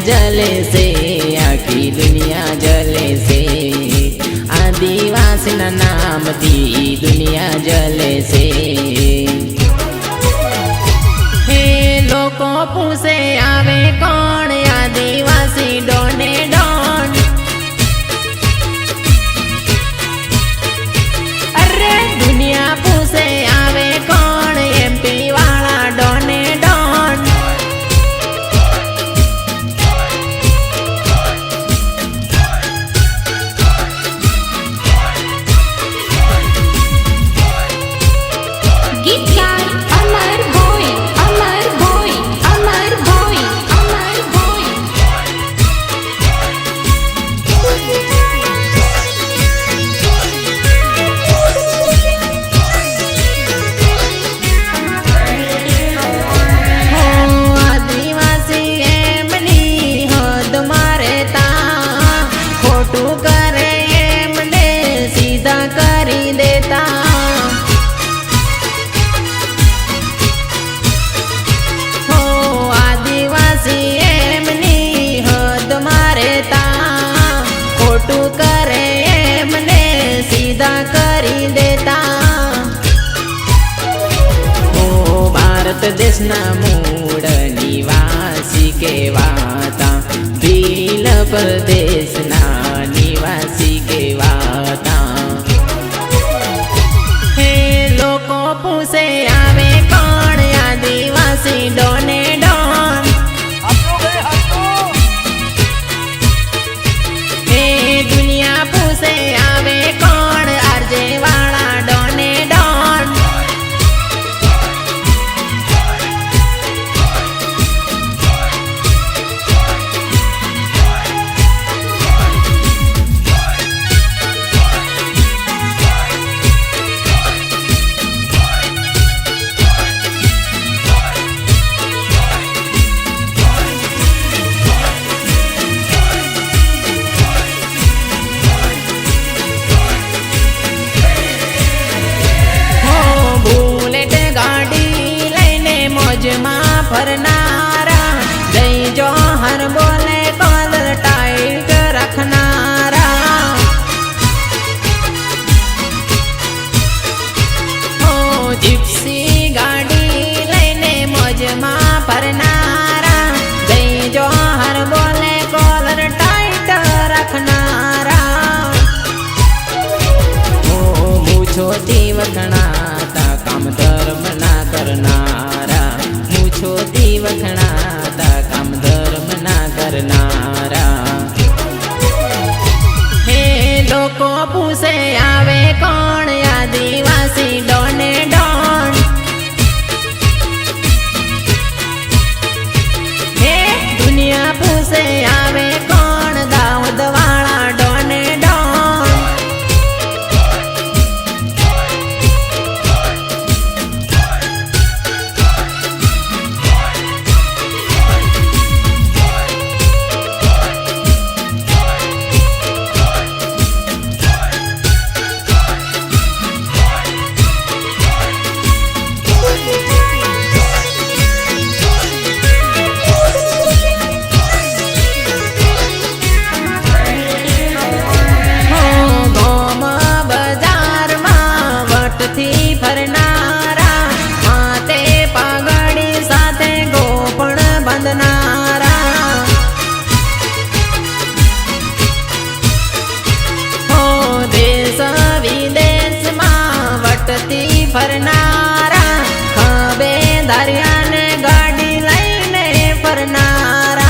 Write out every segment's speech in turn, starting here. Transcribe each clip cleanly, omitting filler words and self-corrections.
जले से आखी दुनिया जले से आदिवासी ना नाम थी दुनिया जले से हे लोको पूछे आवे कौन आदिवासी डोने डोन अरे दुनिया पूछे आवे कौन एमपी वाला डोने डोन गीतकार अमर भोई अमर भोई अमर भोई अमर भोई आदिवासी एमनी हद मारे ता खोटू करे एमने सीधा करी देता हो आदिवासी एमनी हद मारे ता खोटू करे एमने सीधा करी देता हो भारत देशना मूळ निवासी केवाता भील प्रदेशना निवासी केवाता हे लोको पूछे आवे कौन आदिवासी डोने डोन हे दुनिया पूछे आवे कौन आरजे वाला डोने डोन हो बुलेट गाड़ी लईने मौजमा फरनारा जय जोहर बोले कॉलर टाइट रखनारा हो जिप्सी गाड़ी लईने मौजमा फरनारा जय जोहर बोले कॉलर टाइट रखनारा हो मुछोती वखणाता काम धर्म ना करनारा मुछोती वखणाता काम धर्म ना करनारा हे लोको पूछे आवे कौन आदिवासी डोने डोन हे दुनिया पूछे आवे कौन दाऊद वाला डोने डोन हो गोम बजार માં વટથી ફરનારા માતે પાઘડી સાથે ગોપણ બંધનારા हो देश विदेशમાં વટથી ફરનારા ખભે દરિયાને ગાડી લઈને ફરનારા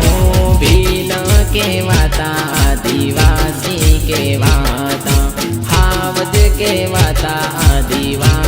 हो भील केवाता आदिवासी केवाता हावज केवाता आदिवासी